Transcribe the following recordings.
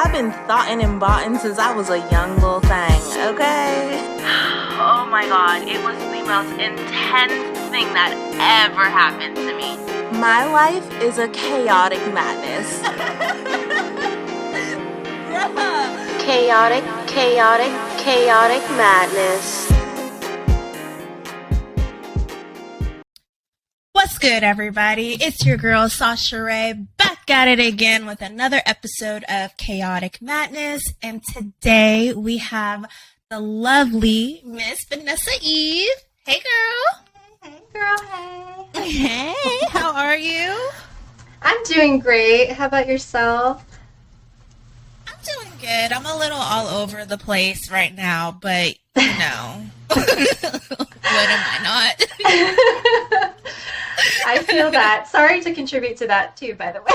I've been thoughtin' and boughtin' since I was a young little thing, okay? Oh my god, it was the most intense thing that ever happened to me. My life is a chaotic madness. Chaotic madness. What's good, everybody? It's your girl, Sasha Raee, back at it again with another episode of Chaotic Madness. And today we have the lovely Miss Vanessa Eve. Hey, girl. Hey, girl. Hey. Hey, how are you? I'm doing great. How about yourself? I'm doing good. I'm a little all over the place right now, but, you know, when am I not? I feel that. Sorry to contribute to that too, by the way.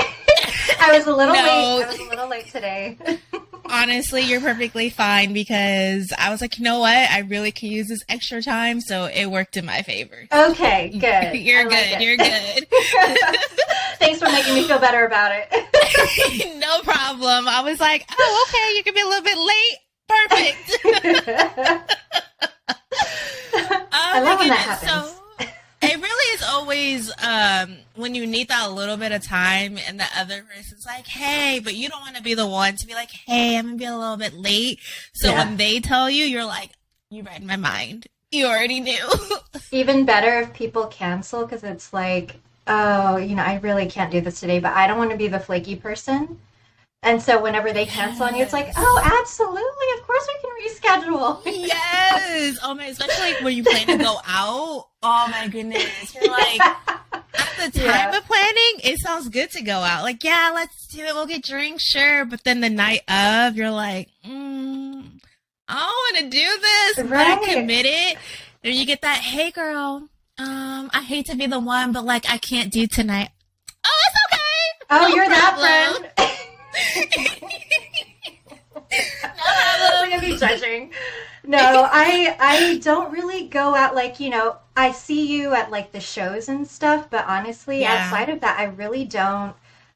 I was a little late today. Honestly, you're perfectly fine because I was like, you know what? I really could use this extra time, so it worked in my favor. Okay, good. You're good. You're good. Thanks for making me feel better about it. No problem. I was like, oh, okay, you can be a little bit late. Perfect. I love when that happens. So, it really is always when you need that little bit of time and the other person's like, hey, but you don't want to be the one to be like, hey, I'm going to be a little bit late. So when they tell you, you're like, you read my mind. You already knew. Even better if people cancel because it's like, oh, you know, I really can't do this today, but I don't want to be the flaky person. And so whenever they cancel on you, it's like, oh, absolutely. Of course we can reschedule. Yes. Oh, my, especially like when you plan to go out. Oh, my goodness. You're like, at the time of planning, it sounds good to go out. Like, yeah, let's do it. We'll get drinks, sure. But then the night of, you're like, I don't want to do this. Right. But I committed. And you get that, hey, girl, I hate to be the one, but like, I can't do tonight. Oh, it's okay. Oh, no you're problem. that friend. I'm gonna be judging. No, I don't really go out, like, you know, I see you at like the shows and stuff, but honestly, outside of that, I really don't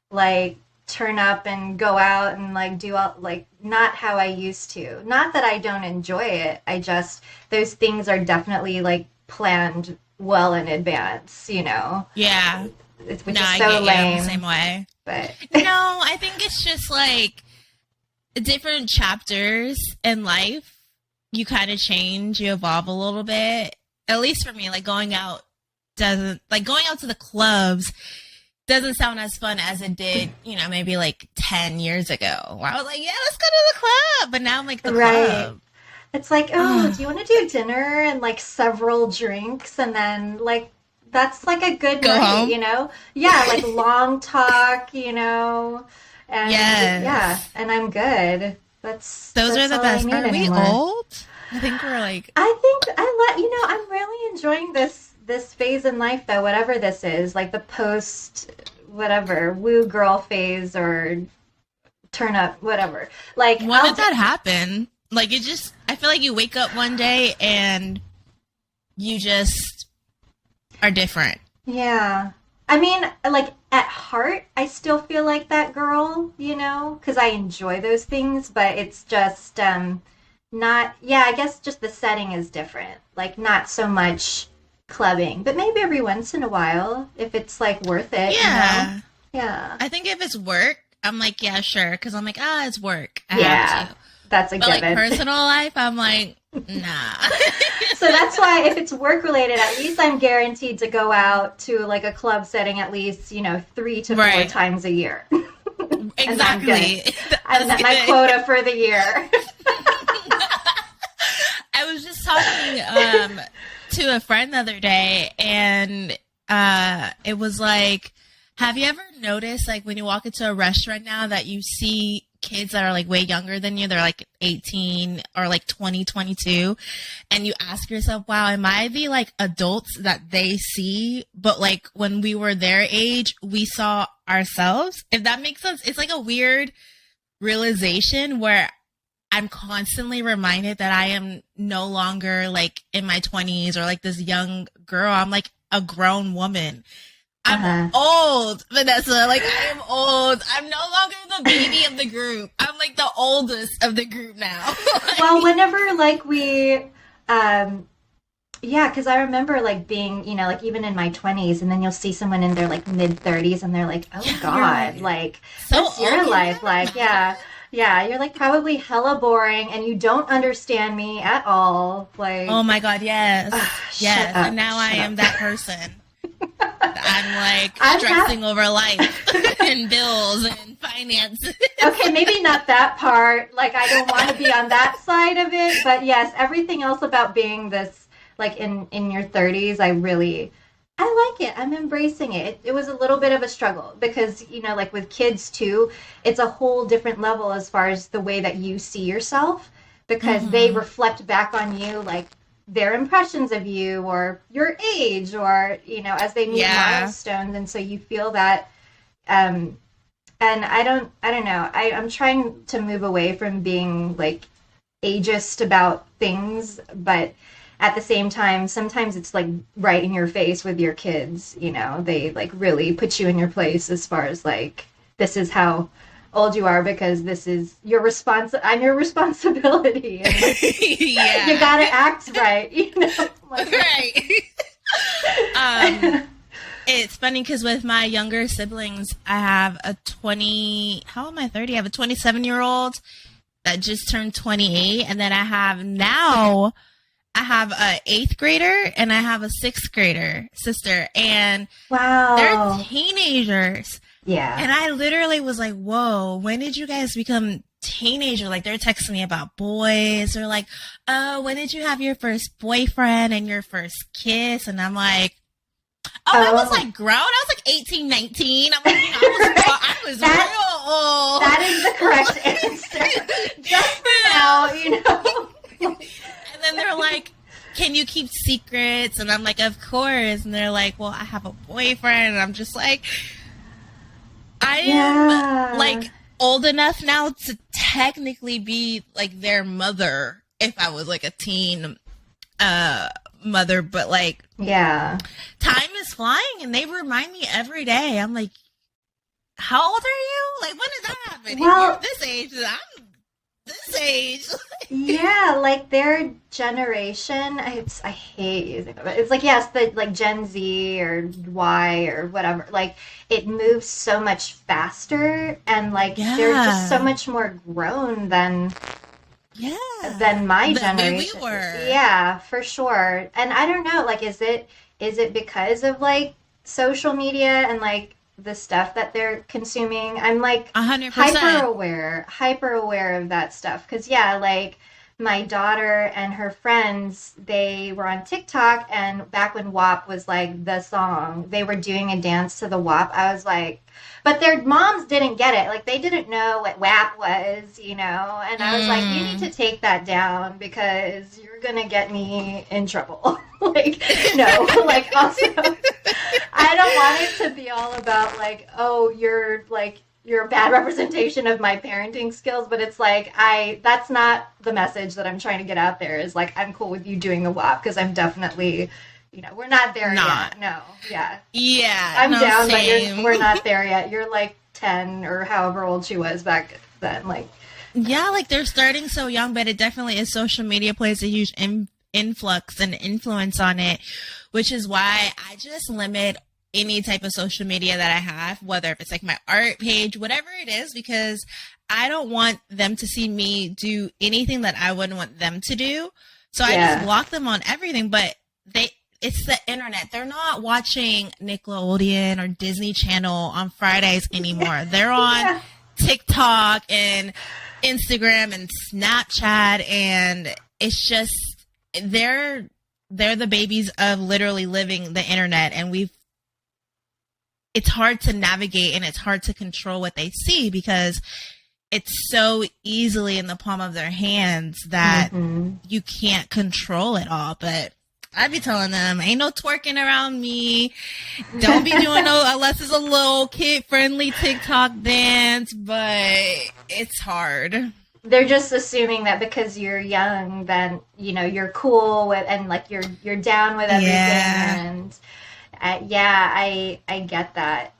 like turn up and go out and like do all, like, not how I used to. Not that I don't enjoy it. I just, those things are definitely like planned well in advance, you know. Yeah. Which is so lame. The same way. But no, I think it's just like different chapters in life. You kind of change, you evolve a little bit. At least for me, like going out to the clubs doesn't sound as fun as it did, you know, maybe like 10 years ago. Where I was like, yeah, let's go to the club. But now I'm like, the club. It's like, oh, do you want to do dinner and like several drinks and then like, that's like a good go night, home. You know? Yeah, like long talk, you know? And and I'm good. Those are the best. Are we anymore. Old? I think we're like... I'm really enjoying this phase in life, though, whatever this is. Like the post, whatever, woo girl phase or turn up, whatever. Like, when did that happen? Like, it just... I feel like you wake up one day and you just are different. Yeah. I mean, like, at heart, I still feel like that girl, you know, because I enjoy those things, but it's just not, I guess just the setting is different. Like, not so much clubbing, but maybe every once in a while, if it's, like, worth it, you know? Yeah. I think if it's work, I'm like, yeah, sure, because I'm like, it's work. I have to. That's a given. But, like, personal life, I'm like, nah. So that's why if it's work related, at least I'm guaranteed to go out to like a club setting at least, you know, 3 to 4 times a year. Exactly. I've met my quota for the year. I was just talking to a friend the other day, and it was like, have you ever noticed, like, when you walk into a restaurant now that you see kids that are like way younger than you, they're like 18 or like 20, 22, and you ask yourself, wow, am I the like adults that they see, but like when we were their age we saw ourselves, if that makes sense? It's like a weird realization where I'm constantly reminded that I am no longer like in my 20s or like this young girl. I'm like a grown woman. I'm old, Vanessa. Like, I am old. I'm no longer the baby of the group. I'm like the oldest of the group now. Well, whenever like we, yeah, because I remember like being, you know, like even in my 20s, and then you'll see someone in their like mid 30s, and they're like, oh God, right. Like, so what's your life like? Yeah. Yeah, you're like probably hella boring, and you don't understand me at all. Like, oh my God, yes, yes. Up, and now I am that person. I'm like stressing over life and bills and finances. Okay, maybe not that part. Like, I don't want to be on that side of it, but yes, everything else about being this, like in your 30s, I like it. I'm embracing it. It was a little bit of a struggle because, you know, like with kids too, it's a whole different level as far as the way that you see yourself, because they reflect back on you like their impressions of you or your age, or, you know, as they meet milestones. And so you feel that, and I don't know. I'm trying to move away from being like ageist about things, but at the same time, sometimes it's like right in your face with your kids, you know, they like really put you in your place as far as like, this is how old you are because this is your I'm your responsibility. And, like, you gotta act right, you know? Like, right. It's funny because with my younger siblings, I have a 30? I have a 27-year-old that just turned 28. And then I have a 8th grader and I have a 6th grader sister, and wow, they're teenagers. Yeah. And I literally was like, whoa, when did you guys become teenager? Like, they're texting me about boys. They're like, oh, when did you have your first boyfriend and your first kiss? And I'm like, I was like grown. I was like 18, 19. I'm like, you know, I was real old. That is the correct answer. Just for now, you know. And then they're like, can you keep secrets? And I'm like, of course. And they're like, well, I have a boyfriend. And I'm just like, I am like old enough now to technically be like their mother if I was like a teen mother, but like, time is flying and they remind me every day. I'm like, how old are you? Like, when did that happen? Well, you're this age and I'm this age. Yeah, like their generation, I hate using it, but it's like, yes, the like Gen Z or Y or whatever, like it moves so much faster, and like they're just so much more grown than my generation. We were. Yeah, for sure. And I don't know, like, is it because of like social media and like the stuff that they're consuming? I'm like 100% hyper aware of that stuff, because like my daughter and her friends, they were on TikTok, and back when WAP was like the song, they were doing a dance to the WAP. I was like, but their moms didn't get it, like they didn't know what WAP was, you know, and I was like, you need to take that down because you're gonna get me in trouble. Like, no, like, also I don't want it to be all about like, oh, you're a bad representation of my parenting skills, but it's like, that's not the message that I'm trying to get out there, is like, I'm cool with you doing the WAP, because I'm definitely, you know, we're not there yet. No, I'm down, same. But we're not there yet. You're like 10 or however old she was back then, like. Yeah, like they're starting so young, but it definitely is. Social media plays a huge influx and influence on it, which is why I just limit any type of social media that I have, whether if it's like my art page, whatever it is, because I don't want them to see me do anything that I wouldn't want them to do. So I just block them on everything. But it's the internet. They're not watching Nickelodeon or Disney Channel on Fridays anymore. They're on TikTok and Instagram and Snapchat, and it's just they're the babies of literally living the internet, and it's hard to navigate and it's hard to control what they see because it's so easily in the palm of their hands that you can't control it all. But I'd be telling them, ain't no twerking around me. Don't be doing no, unless it's a little kid-friendly TikTok dance, but it's hard. They're just assuming that because you're young, then, you know, you're cool with, and like you're down with everything. Yeah. And I get that.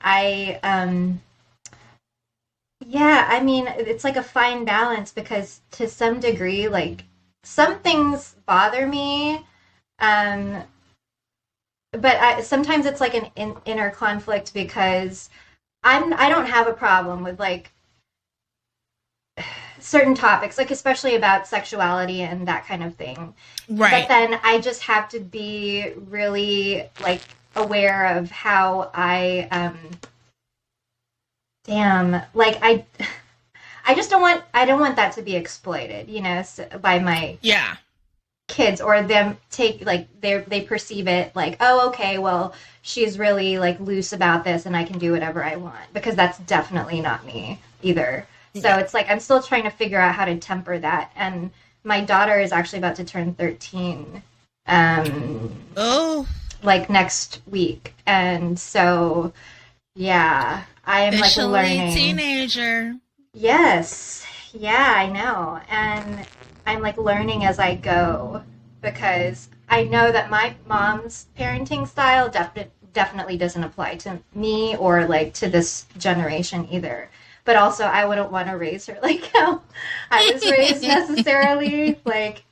Yeah, I mean, it's like a fine balance because to some degree, like some things bother me, um, but sometimes it's like an inner conflict because I don't have a problem with like certain topics, like especially about sexuality and that kind of thing. Right. But then I just have to be really like aware of how damn, like I just I don't want that to be exploited, you know, by my kids or them take like they perceive it like, oh, okay, well, she's really like loose about this and I can do whatever I want, because that's definitely not me either. So it's like I'm still trying to figure out how to temper that. And my daughter is actually about to turn 13 like next week. And so yeah, I am like learning. Teenager. Yes. Yeah, I know. And I'm like learning as I go because I know that my mom's parenting style definitely doesn't apply to me or like to this generation either. But also, I wouldn't want to raise her like how I was raised necessarily. Like,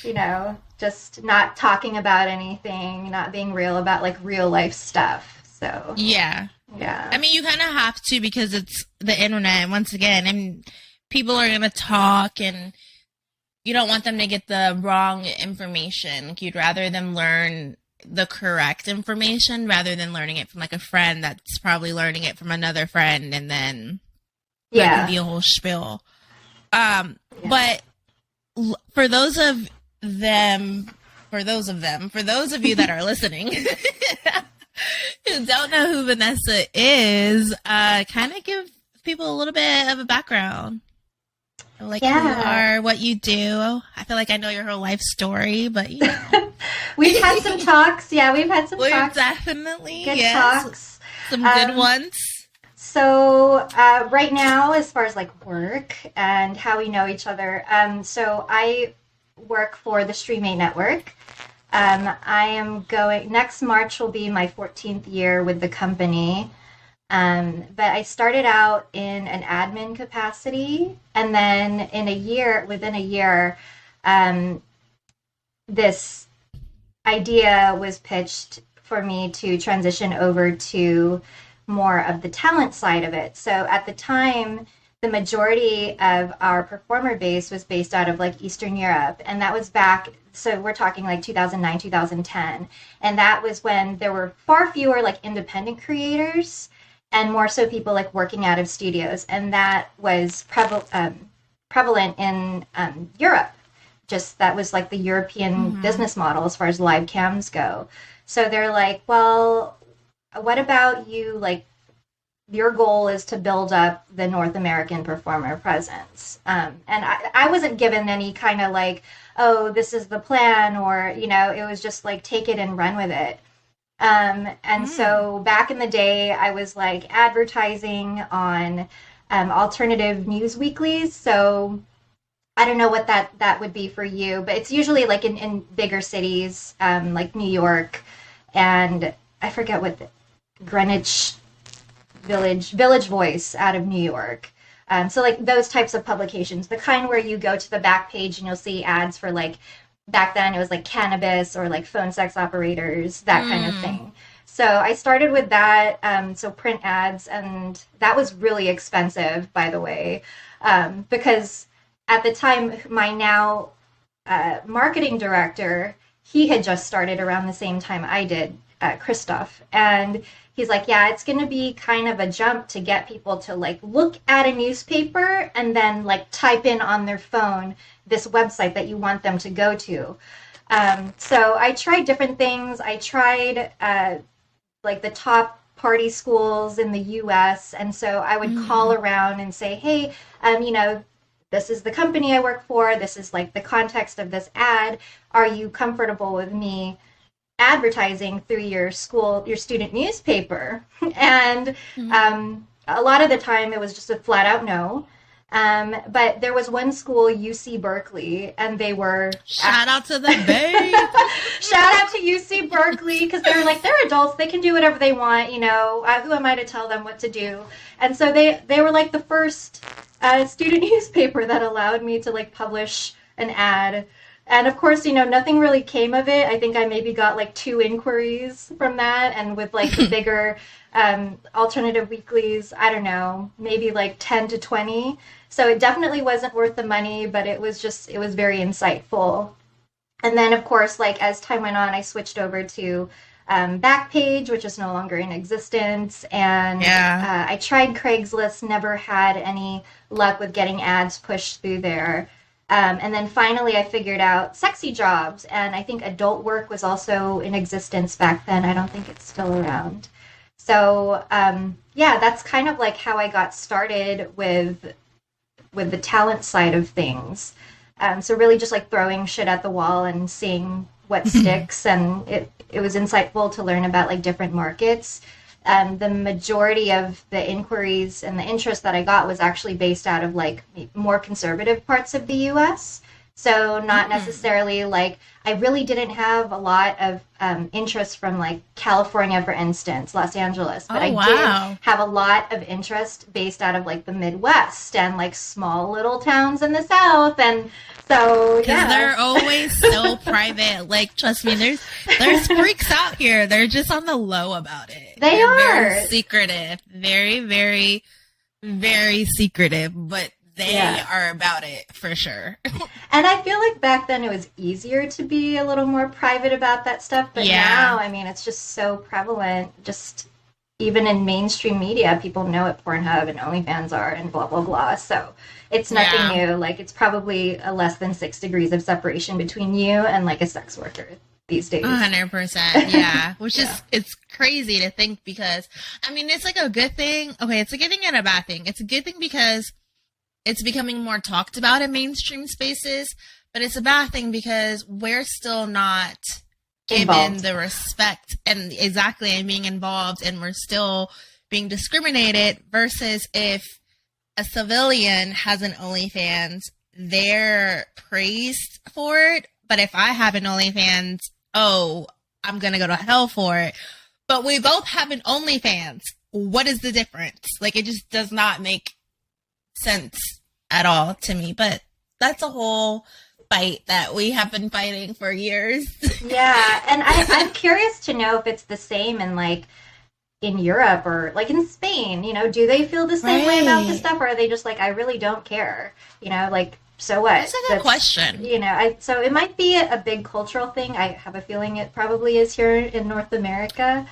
you know, just not talking about anything, not being real about like real life stuff. So yeah. I mean, you kind of have to because it's the internet. Once again, and people are gonna talk, and you don't want them to get the wrong information. You'd rather them learn the correct information rather than learning it from like a friend that's probably learning it from another friend, and then that can be a whole spiel. But for those of you that are listening who don't know who Vanessa is, kind of give people a little bit of a background. Like who you are, what you do. I feel like I know your whole life story, but you know. We've had some talks. Yeah, we've had some talks. Definitely. Good talks. Some good ones. So right now, as far as like work and how we know each other, so I work for the Streamate Network. I am next March will be my 14th year with the company. But I started out in an admin capacity, and then within a year, this idea was pitched for me to transition over to more of the talent side of it. So at the time, the majority of our performer base was based out of like Eastern Europe, and that was back, so we're talking like 2009, 2010, and that was when there were far fewer like independent creators and more so people like working out of studios, and that was prevalent in Europe. Just that was like the European business model as far as live cams go. So they're like, well, what about you, like, your goal is to build up the North American performer presence. And I wasn't given any kind of like, this is the plan, or, you know, it was just like, take it and run with it. So back in the day, I was like advertising on alternative news weeklies. So I don't know what that would be for you, but it's usually like in bigger cities, like New York, and I forget what Greenwich Village Voice out of New York. So like those types of publications, the kind where you go to the back page and you'll see ads for like, back then it was like cannabis or like phone sex operators, that kind of thing. So I started with that, so print ads, and that was really expensive, by the way, because at the time, my now marketing director, he had just started around the same time I did, Christoph, and he's like, yeah, it's going to be kind of a jump to get people to like look at a newspaper and then like type in on their phone this website that you want them to go to. So I tried different things. I tried like the top party schools in the US. And so I would call around and say, hey, you know, this is the company I work for. This is like the context of this ad. Are you comfortable with me advertising through your student newspaper? And a lot of the time it was just a flat out no. But there was one school, UC Berkeley, and they were shout out to the Bay. Shout out to UC Berkeley, because they're like, they're adults, they can do whatever they want, you know. Who am I to tell them what to do? And so they were like the first student newspaper that allowed me to like publish an ad. And of course, you know, nothing really came of it. I think I maybe got like 2 inquiries from that, and with like the bigger alternative weeklies, I don't know, maybe like 10 to 20. So it definitely wasn't worth the money, but it was very insightful. And then, of course, like as time went on, I switched over to Backpage, which is no longer in existence. And I tried Craigslist, never had any luck with getting ads pushed through there. And then finally, I figured out Sexy Jobs. And I think Adult Work was also in existence back then. I don't think it's still around. So, that's kind of like how I got started with the talent side of things. So really just like throwing shit at the wall and seeing what sticks. And it was insightful to learn about like different markets. The majority of the inquiries and the interest that I got was actually based out of like more conservative parts of the US. So not necessarily like, I really didn't have a lot of interest from like California, for instance, Los Angeles, but I did have a lot of interest based out of like the Midwest and like small little towns in the South. And so, because they're always so private. Like, trust me, there's freaks out here. They're just on the low about it. They're very secretive, very, very, very secretive, but they are about it for sure. And I feel like back then it was easier to be a little more private about that stuff. But now, I mean, it's just so prevalent. Just even in mainstream media, people know what Pornhub and OnlyFans are and blah, blah, blah. So it's nothing new. Like, it's probably a less than 6 degrees of separation between you and like a sex worker these days. 100%. Yeah. Which is, it's crazy to think, because, I mean, it's like a good thing. Okay, it's a good thing and a bad thing. It's a good thing because it's becoming more talked about in mainstream spaces, but it's a bad thing because we're still not given the respect and being involved, and we're still being discriminated, versus if a civilian has an OnlyFans, they're praised for it. But if I have an OnlyFans, I'm going to go to hell for it. But we both have an OnlyFans. What is the difference? Like, it just does not make sense at all to me. But that's a whole fight that we have been fighting for years. Yeah, and I'm curious to know if it's the same in Europe or like in Spain. You know, do they feel the same way about this stuff, or are they just like, I really don't care? You know, like, so what? That's a good question. You know, so it might be a big cultural thing. I have a feeling it probably is here in North America.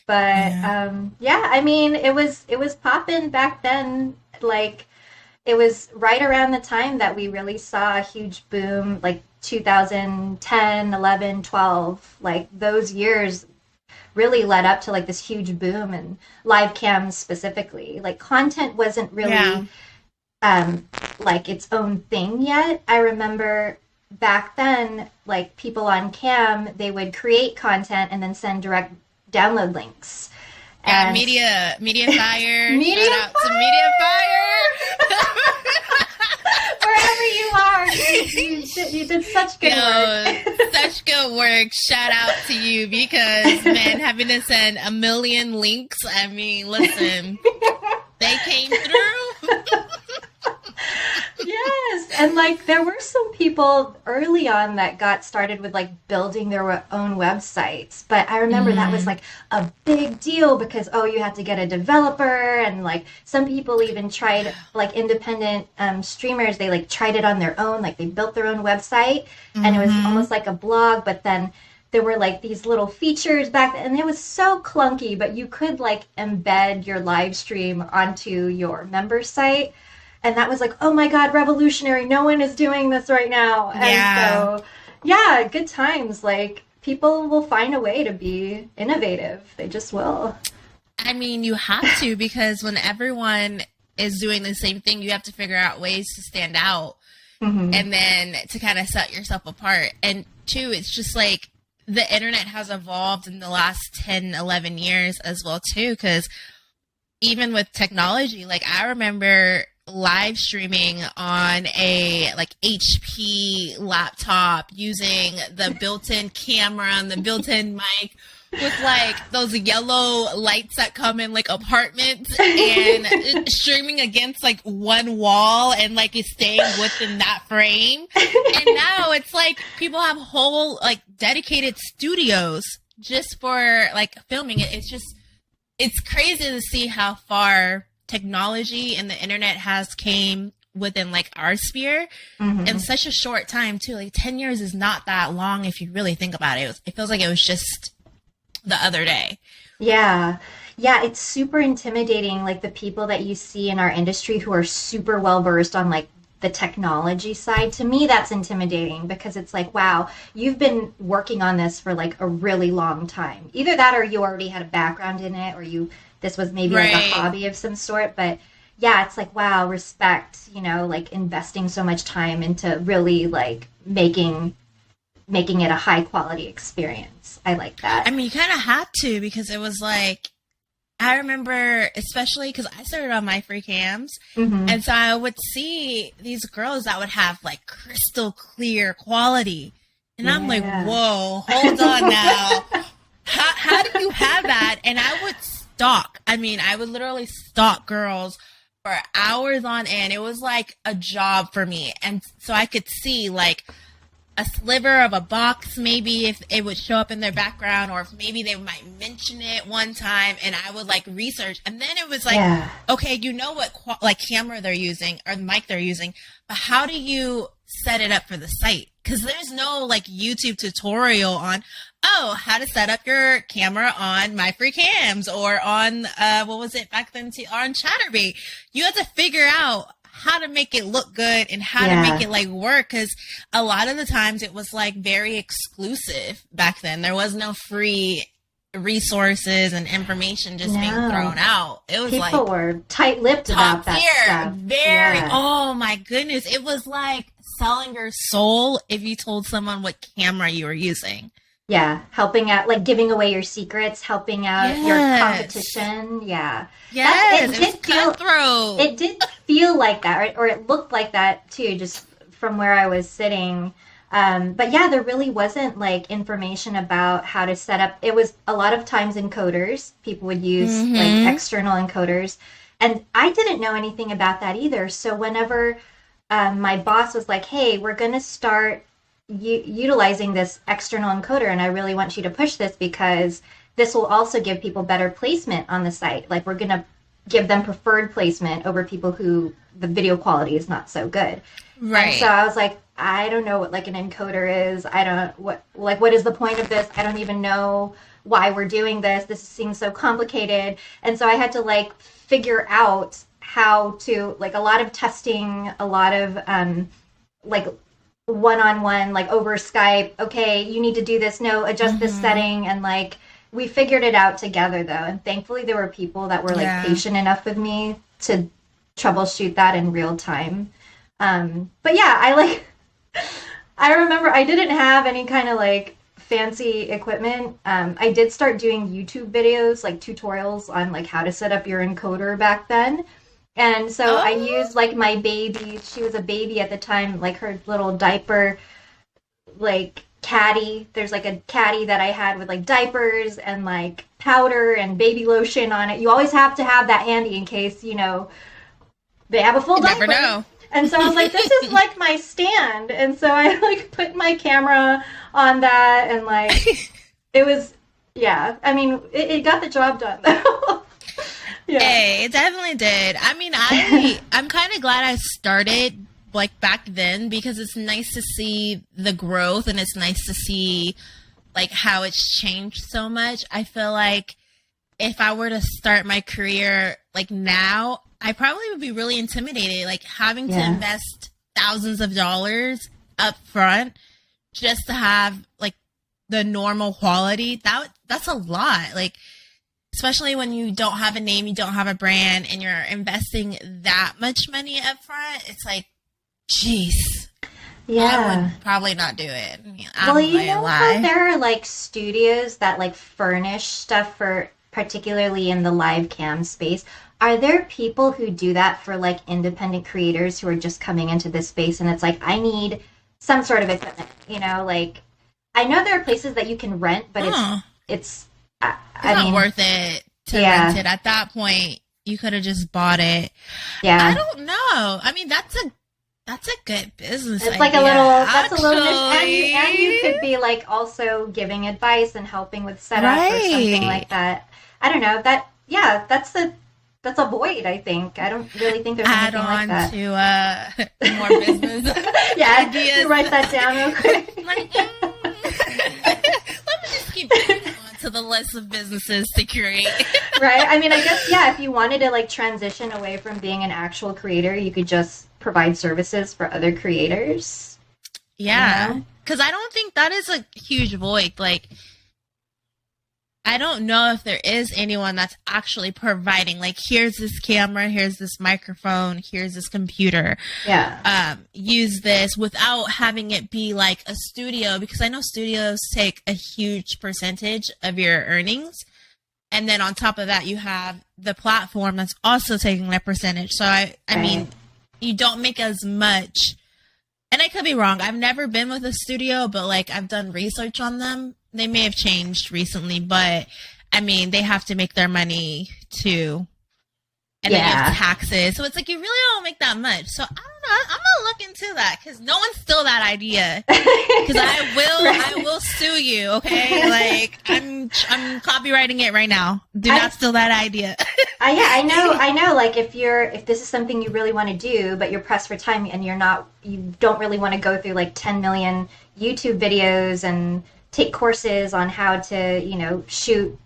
But I mean, it was popping back then. Like, it was right around the time that we really saw a huge boom, like 2010, 11, 12. Like, those years really led up to like this huge boom in live cams specifically. Like, content wasn't really like its own thing yet. I remember back then, like, people on cam, they would create content and then send direct download links. And Media Fire. Media Shout out to Media Fire. Wherever you are, you did such good work. Such good work. Shout out to you, because, man, having to send a million links, I mean, listen, they came through. Yes, and like, there were some people early on that got started with like building their own websites, but I remember that was like a big deal because you had to get a developer, and like some people even tried, like independent streamers, they like tried it on their own, like they built their own website and it was almost like a blog, but then there were like these little features back then, and it was so clunky, but you could like embed your live stream onto your member site. And that was like, oh my God, revolutionary. No one is doing this right now. And so, good times. Like, people will find a way to be innovative. They just will. I mean, you have to, because when everyone is doing the same thing, you have to figure out ways to stand out and then to kind of set yourself apart. And two, it's just like the internet has evolved in the last 10, 11 years as well, too, because even with technology, like, I remember live streaming on a like HP laptop using the built-in camera and the built-in mic with like those yellow lights that come in like apartments and streaming against like one wall and like it's staying within that frame. And now it's like people have whole like dedicated studios just for like filming it. It's crazy to see how far technology and the internet has came within like our sphere in such a short time too. Like 10 years is not that long if you really think about it. It feels like it was just the other day. Yeah, it's super intimidating, like the people that you see in our industry who are super well versed on like the technology side. To me, that's intimidating because it's like, wow, you've been working on this for like a really long time. Either that or you already had a background in it, or this was maybe like a hobby of some sort. But yeah, it's like, wow, respect, like investing so much time into really like making it a high quality experience. I like that. I mean, you kind of had to, because it was like, I remember, especially because I started on my free cams, and so I would see these girls that would have like crystal clear quality, and I'm like, whoa, hold on now. How do you have that? And I would stalk. I mean, I would literally stalk girls for hours on end. It was like a job for me, and so I could see like a sliver of a box, maybe if it would show up in their background, or if maybe they might mention it one time, and I would like research, and then it was like, okay, you know what like camera they're using or the mic they're using, but how do you set it up for the site? Because there's no like YouTube tutorial on how to set up your camera on my free cams or on what was it back then, on Chatterbait. You have to figure out how to make it look good and how to make it like work, because a lot of the times it was like very exclusive back then. There was no free resources and information just being thrown out. It was people like were tight-lipped about that stuff. Very oh my goodness, it was like selling your soul if you told someone what camera you were using. Helping out, like giving away your secrets, helping out your competition. It did feel cutthroat. It did feel like that, or it looked like that too, just from where I was sitting. But yeah, there really wasn't like information about how to set up. It was a lot of times encoders. People would use like external encoders, and I didn't know anything about that either. So whenever my boss was like, "Hey, we're going to start utilizing this external encoder, and I really want you to push this because this will also give people better placement on the site. Like, we're going to give them preferred placement over people who the video quality is not so good." Right. And so I was like, I don't know what like an encoder is. What is the point of this? I don't even know why we're doing this. This seems so complicated. And so I had to like figure out how to, like, a lot of testing, a lot of like one-on-one, like over Skype. Okay, you need to do this. No, adjust this setting. And like, we figured it out together though. And thankfully there were people that were like patient enough with me to troubleshoot that in real time. But yeah, I remember I didn't have any kind of like fancy equipment. I did start doing YouTube videos, like tutorials on like how to set up your encoder back then. And so I used like my baby, she was a baby at the time, like her little diaper, like caddy. There's like a caddy that I had with like diapers and like powder and baby lotion on it. You always have to have that handy in case, you know, they have a full diaper. Never know. And so I was like, this is like my stand. And so I like put my camera on that, and like, it was, yeah. I mean, it got the job done though. Hey, it definitely did. I mean, I'm kind of glad I started like back then, because it's nice to see the growth, and it's nice to see like how it's changed so much. I feel like if I were to start my career like now, I probably would be really intimidated, like having to invest thousands of dollars up front just to have like the normal quality. That's a lot. Like, especially when you don't have a name, you don't have a brand, and you're investing that much money up front. It's like, jeez. Yeah. I would probably not do it. Well, you know how there are like studios that like furnish stuff for particularly in the live cam space. Are there people who do that for like independent creators who are just coming into this space and it's like, I need some sort of equipment, you know, like I know there are places that you can rent, but it's not worth it to rent it. At that point, you could have just bought it. Yeah. I don't know. I mean, that's a good business It's idea, like a little, that's actually. a little, and you could be like also giving advice and helping with setup or something like that. I don't know. That's a void, I think. I don't really think there's anything like that. Add on to more business ideas. Write that down real quick. Let me just keep adding on to the list of businesses to create. Right? I mean, I guess, if you wanted to like transition away from being an actual creator, you could just provide services for other creators. Yeah. Because I don't think that is a huge void. Like, I don't know if there is anyone that's actually providing, like, here's this camera, here's this microphone, here's this computer. Yeah. Use this without having it be like a studio, because I know studios take a huge percentage of your earnings. And then on top of that, you have the platform that's also taking that percentage. So, I mean, you don't make as much. And I could be wrong. I've never been with a studio, but, like, I've done research on them. They may have changed recently, but I mean, they have to make their money too. And then you have taxes. So it's like, you really don't make that much. So I don't know. I'm going to look into that because no one steal that idea. Because I will sue you. Okay. Like I'm copywriting it right now. Do not steal that idea. I know. Like if this is something you really want to do, but you're pressed for time and you don't really want to go through like 10 million YouTube videos and take courses on how to, shoot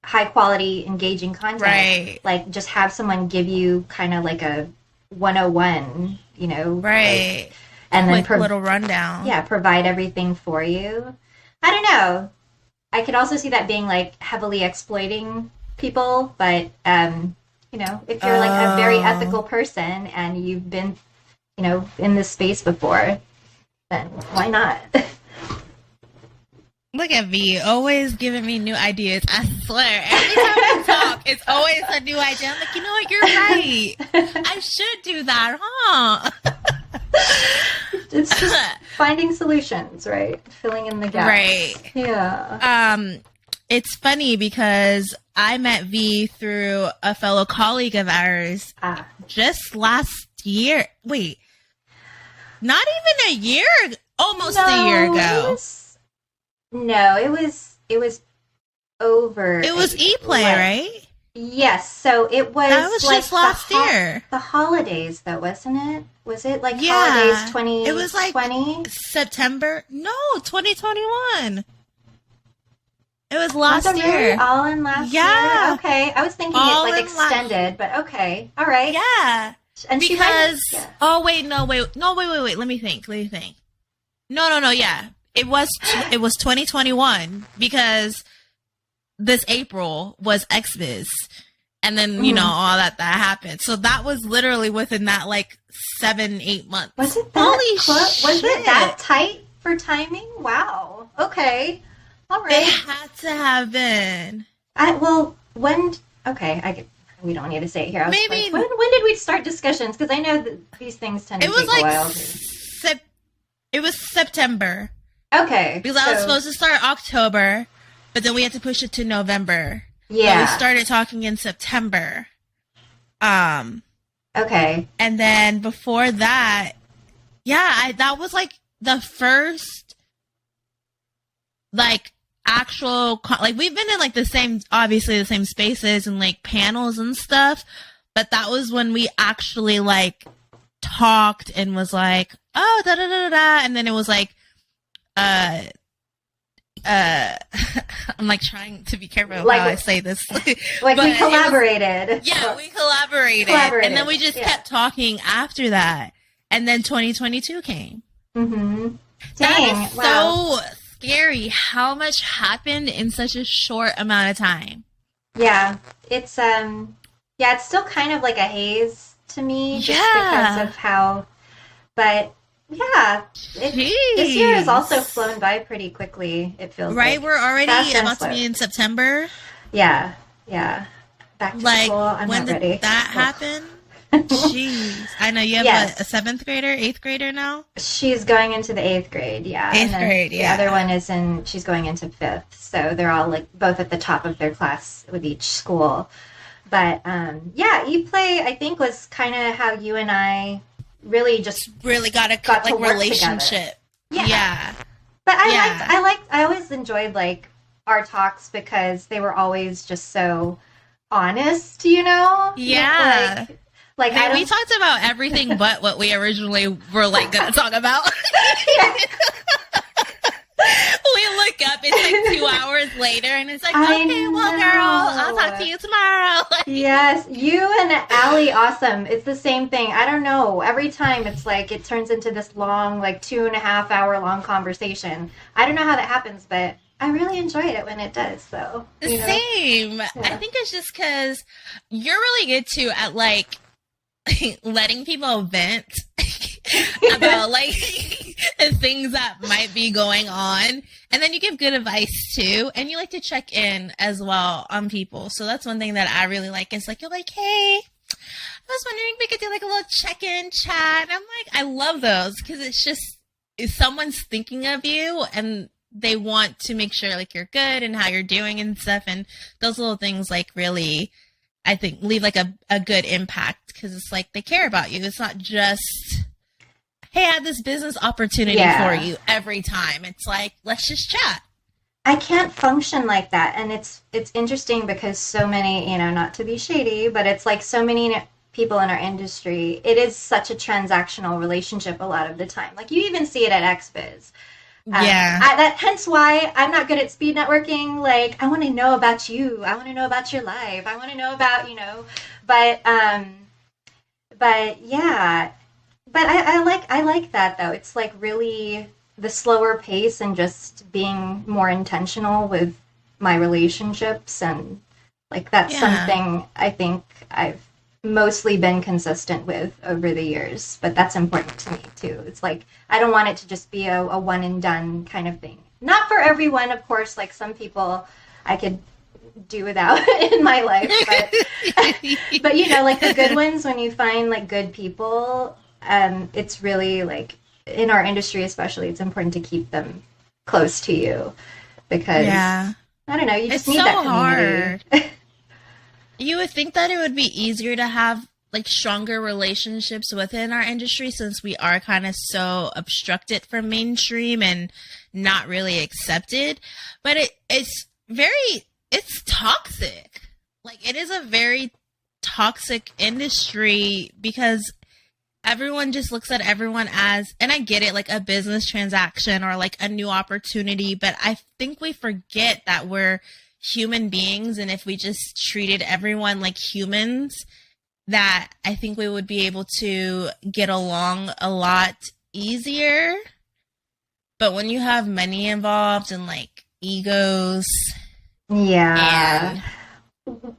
high quality, engaging content. Right. Like just have someone give you kind of like a 101, Right. Like, and then little rundown. Yeah, provide everything for you. I don't know. I could also see that being like heavily exploiting people, but if you're like a very ethical person and you've been, in this space before, then why not? Look at me, always giving me new ideas. I swear, every time we talk, it's always a new idea. I'm like, you know what, you're right. I should do that, huh? It's just finding solutions, right? Filling in the gaps. Right. Yeah. It's funny because I met V through a fellow colleague of ours just last year. Wait, not even a year, almost a year ago. No, it was over. It was ePlay, right? Yes. So it was. That was like just last year. The holidays, though, wasn't it? Was it like holidays 2020? It was like September. No, 2021. It was last year. Really? All in last year? Okay. I was thinking it like extended, but okay. All right. Yeah. And because wait. Let me think. No. Yeah. It was 2021 because this April was XBiz, and then all that happened. So that was literally within that like 7-8 months. Was it that Was it that tight for timing? Wow. Okay. All right. It had to have been. We don't need to say it here. Maybe when did we start discussions? Because I know that these things tend to take a while. It was September. Okay. Because I was supposed to start October, but then we had to push it to November. Yeah. So we started talking in September. Okay. And then before that, that was like the first, like, actual, like, we've been in like the same spaces and like panels and stuff, but that was when we actually like talked and was like, oh, da da da da, and then it was like, I'm like trying to be careful how I say this. Like we collaborated. We collaborated. And then we just kept talking after that. And then 2022 came. Mm-hmm. That is so scary how much happened in such a short amount of time. Yeah. It's still kind of like a haze to me just because of how, but this year has also flown by pretty quickly, it feels right? like. We're already about to be in September. Yeah. Back to school. I'm when not did ready. that happen? Jeez. I know you have a 7th grader, 8th grader now? She's going into the 8th grade, yeah. 8th grade, yeah. The other one she's going into 5th. So they're all like both at the top of their class with each school. But E-Play, I think, was kind of how you and I really got to work relationship. Together. Yeah. But I always enjoyed like our talks because they were always just so honest, you know? Yeah. Like we talked about everything but what we originally were like going to talk about. We look up, it's like 2 hours later, and it's like, okay, well, girl, I'll talk to you tomorrow. Yes, you and Allie, awesome. It's the same thing. I don't know. Every time it's like it turns into this long, like 2.5 hour long conversation. I don't know how that happens, but I really enjoy it when it does. So same. Yeah. I think it's just because you're really good too at like letting people vent about like the things that might be going on, and then you give good advice too, and you like to check in as well on people. So that's one thing that I really like, is like, you're like, hey, I was wondering if we could do like a little check-in chat. And I'm like, I love those because it's just, if someone's thinking of you and they want to make sure like you're good and how you're doing and stuff, and those little things like really, I think, leave like a good impact, because it's like they care about you. It's not just, hey, I had this business opportunity for you every time. It's like, let's just chat. I can't function like that. And it's interesting because so many, not to be shady, but it's like so many people in our industry, it is such a transactional relationship a lot of the time. Like you even see it at XBiz. Hence why I'm not good at speed networking. Like, I want to know about you. I want to know about your life. I want to know about, but yeah. But I like that though. It's like really the slower pace and just being more intentional with my relationships, and like that's something I think I've mostly been consistent with over the years, but that's important to me too. It's like I don't want it to just be a one and done kind of thing. Not for everyone, of course. Like some people I could do without in my life, but like the good ones, when you find like good people, it's really like in our industry especially, it's important to keep them close to you, because I don't know, you just need that community. Hard. You would think that it would be easier to have like stronger relationships within our industry, since we are kind of so obstructed from mainstream and not really accepted. But it's toxic. Like, it is a very toxic industry, because everyone just looks at everyone as, and I get it, like a business transaction or like a new opportunity, but I think we forget that we're human beings, and if we just treated everyone like humans, that I think we would be able to get along a lot easier. But when you have money involved and like egos, it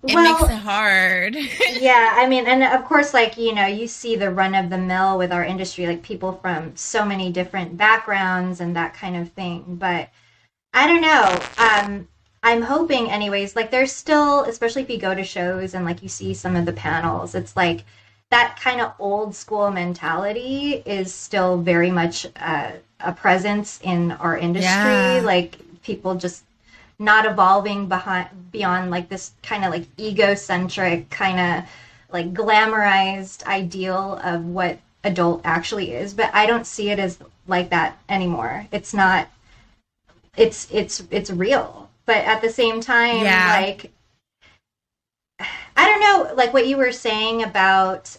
makes it hard. Yeah, I mean, and of course, like, you see the run of the mill with our industry, like people from so many different backgrounds and that kind of thing. But I don't know. I'm hoping anyways, like there's still, especially if you go to shows and like you see some of the panels, it's like that kind of old school mentality is still very much a presence in our industry. Yeah. Like people just not evolving beyond like this kind of like egocentric kind of like glamorized ideal of what adult actually is. But I don't see it as like that anymore. It's not, it's real. But at the same time, like, I don't know, like what you were saying about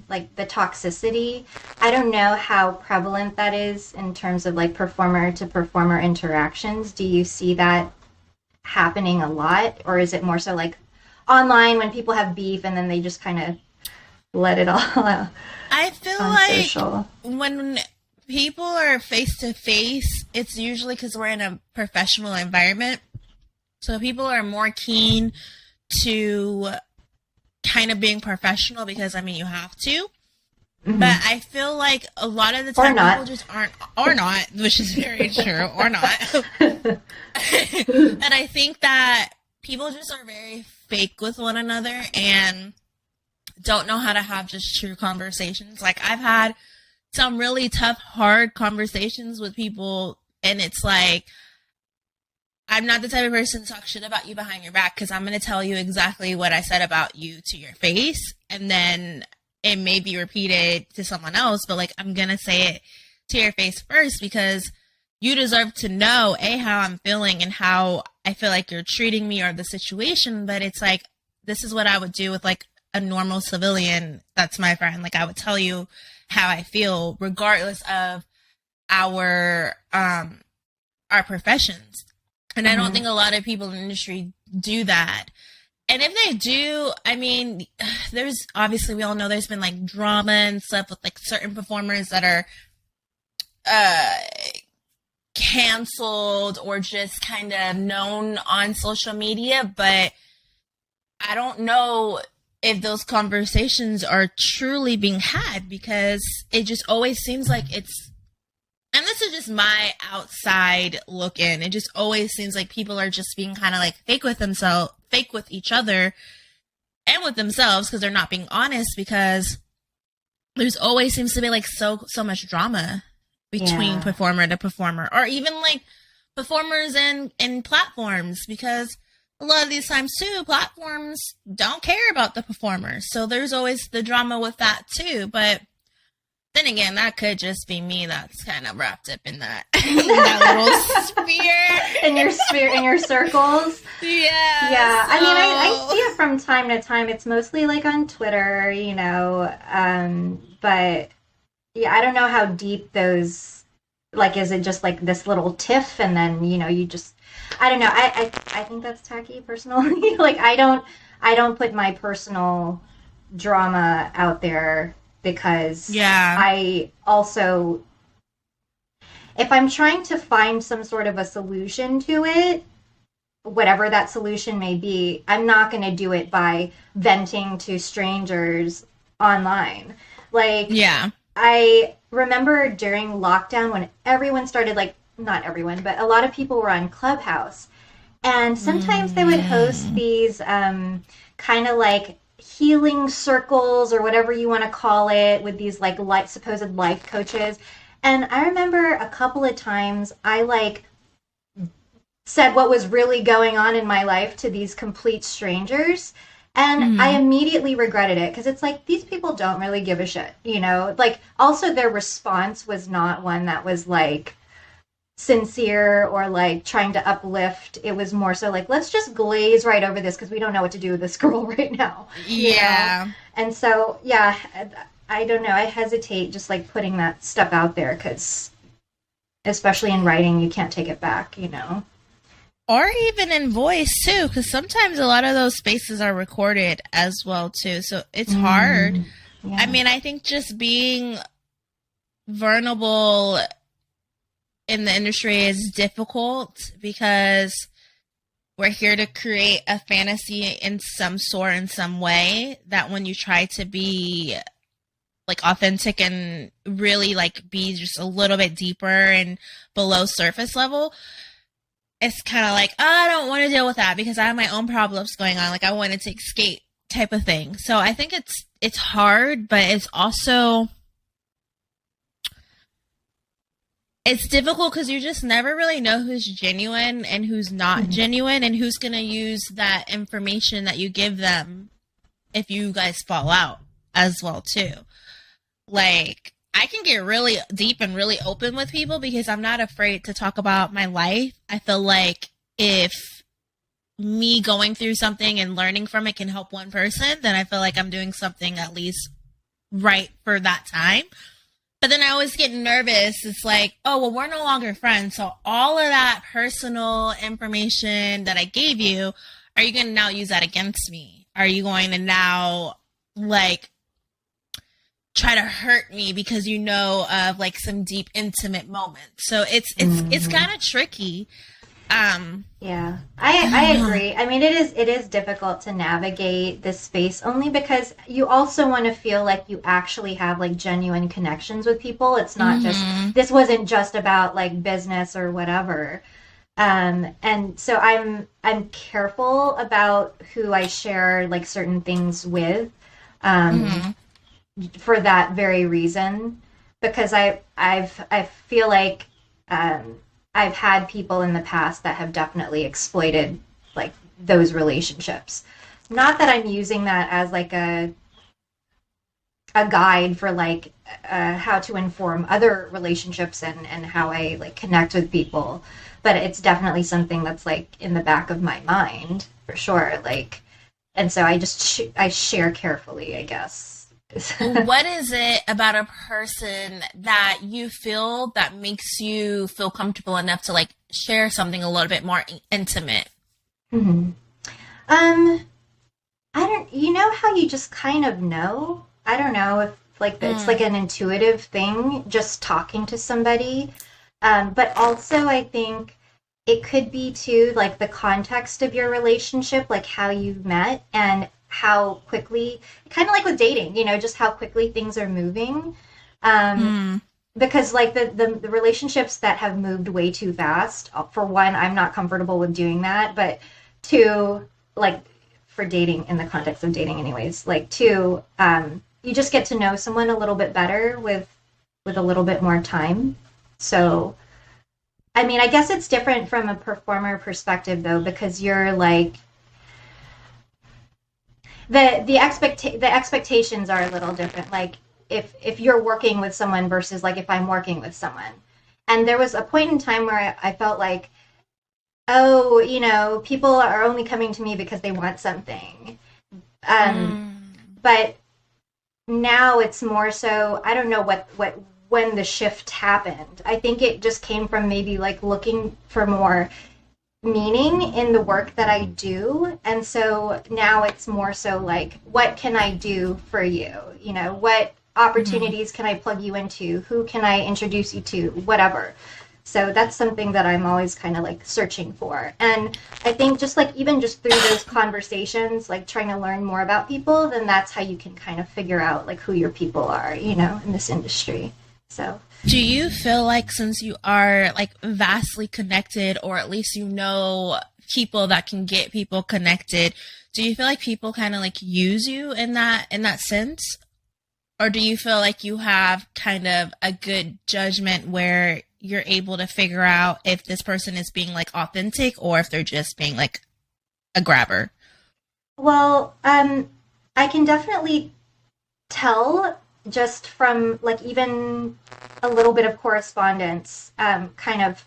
like the toxicity, I don't know how prevalent that is in terms of like performer to performer interactions. Do you see that happening a lot? Or is it more so like online when people have beef and then they just kind of let it all out? I feel like social. When people are face to face, it's usually because we're in a professional environment. So people are more keen to kind of being professional because, I mean, you have to. Mm-hmm. But I feel like a lot of the time people just aren't, or not, which is very true, or not. And I think that people just are very fake with one another and don't know how to have just true conversations. Like, I've had some really tough, hard conversations with people, and it's like, I'm not the type of person to talk shit about you behind your back, because I'm going to tell you exactly what I said about you to your face, and then it may be repeated to someone else, but like, I'm going to say it to your face first, because you deserve to know, A, how I'm feeling and how I feel like you're treating me or the situation. But it's like, this is what I would do with like a normal civilian that's my friend. Like, I would tell you how I feel regardless of our professions. And I don't think a lot of people in the industry do that. And if they do, I mean, there's obviously, we all know there's been like drama and stuff with like certain performers that are canceled or just kind of known on social media. But I don't know if those conversations are truly being had, because it just always seems like it's, and this is just my outside look in, it just always seems like people are just being kind of like fake with themselves, fake with each other and with themselves, because they're not being honest, because there's always seems to be like so much drama between performer to performer, or even like performers and platforms, because a lot of these times too, platforms don't care about the performers. So there's always the drama with that too. But then again, that could just be me that's kind of wrapped up in that, in that little sphere. In your circles. Yeah. Yeah. So... I mean, I see it from time to time. It's mostly like on Twitter, you know, but yeah, I don't know how deep those, like, is it just like this little tiff and then, you know, you just, I don't know. I think that's tacky personally. Like, I don't put my personal drama out there, because I also, if I'm trying to find some sort of a solution to it, whatever that solution may be, I'm not going to do it by venting to strangers online. Like, I remember during lockdown when everyone started, like, not everyone, but a lot of people were on Clubhouse. And sometimes they would host these kind of like healing circles or whatever you want to call it, with these like supposed life coaches. And I remember a couple of times I like said what was really going on in my life to these complete strangers. And I immediately regretted it, because it's like, these people don't really give a shit, you know? Like, also their response was not one that was like sincere or like trying to uplift. It was more so like, let's just glaze right over this because we don't know what to do with this girl right now. Yeah. Know? And so, yeah, I don't know. I hesitate just like putting that stuff out there, because especially in writing, you can't take it back, you know? Or even in voice too, because sometimes a lot of those spaces are recorded as well too. So it's hard. Yeah. I mean, I think just being vulnerable in the industry is difficult, because we're here to create a fantasy in some sort, in some way, that when you try to be like authentic and really like be just a little bit deeper and below surface level, it's kind of like, oh, I don't want to deal with that because I have my own problems going on. Like, I wanted to escape type of thing. So I think it's hard, but it's also, it's difficult because you just never really know who's genuine and who's not genuine, and who's going to use that information that you give them if you guys fall out as well too. Like, I can get really deep and really open with people because I'm not afraid to talk about my life. I feel like if me going through something and learning from it can help one person, then I feel like I'm doing something at least right for that time. But then I always get nervous. It's like, oh, well, we're no longer friends. So all of that personal information that I gave you, are you going to now use that against me? Are you going to now, like, try to hurt me because you know of like some deep intimate moments? So it's kind of tricky. Yeah, I agree. I mean, it is difficult to navigate this space, only because you also want to feel like you actually have like genuine connections with people. It's not just, this wasn't just about like business or whatever. And so I'm careful about who I share like certain things with, for that very reason, because I feel like I've had people in the past that have definitely exploited like those relationships. Not that I'm using that as like a guide for like how to inform other relationships and how I like connect with people, but it's definitely something that's like in the back of my mind for sure. Like, and so I just I share carefully, I guess. What is it about a person that you feel that makes you feel comfortable enough to like share something a little bit more intimate? Mm-hmm. I don't, you know how you just kind of know? I don't know if like it's like an intuitive thing just talking to somebody. But also I think it could be too like the context of your relationship, like how you met and how quickly, kind of like with dating, you know, just how quickly things are moving. Because like the relationships that have moved way too fast, for one, I'm not comfortable with doing that, but two, like for dating in the context of dating anyways, like two, you just get to know someone a little bit better with a little bit more time. So I mean, I guess it's different from a performer perspective though, because you're like the expectations are a little different. Like if you're working with someone versus like if I'm working with someone. And there was a point in time where I felt like, oh, you know, people are only coming to me because they want something. But now it's more so, I don't know what when the shift happened. I think it just came from maybe like looking for more meaning in the work that I do. And so now it's more so like, what can I do for you? You know, what opportunities can I plug you into? Who can I introduce you to? Whatever. So that's something that I'm always kind of like searching for. And I think just like even just through those conversations, like trying to learn more about people, then that's how you can kind of figure out like who your people are, you know, in this industry. So do you feel like since you are like vastly connected, or at least you know people that can get people connected, do you feel like people kind of like use you in that sense? Or do you feel like you have kind of a good judgment where you're able to figure out if this person is being like authentic or if they're just being like a grabber? Well, I can definitely tell just from like even a little bit of correspondence, kind of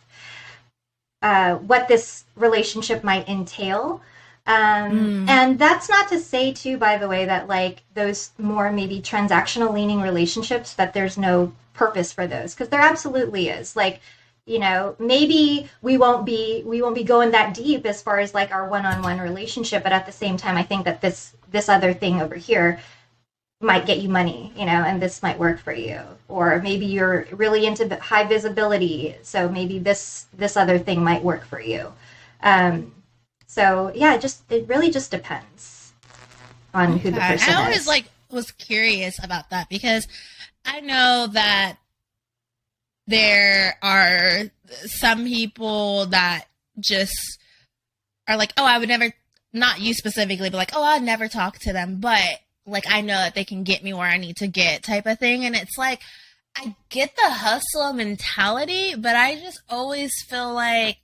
what this relationship might entail. And that's not to say too, by the way, that like those more maybe transactional leaning relationships, that there's no purpose for those, because there absolutely is. Like, you know, maybe we won't be going that deep as far as like our one-on-one relationship, but at the same time I think that this other thing over here might get you money, you know, and this might work for you. Or maybe you're really into high visibility, so maybe this other thing might work for you. So yeah, it really just depends on who the person is. I always like was curious about that, because I know that there are some people that just are like, oh, I would never, not you specifically, but like, oh, I'd never talk to them, but like I know that they can get me where I need to get, type of thing. And it's like, I get the hustle mentality, but I just always feel like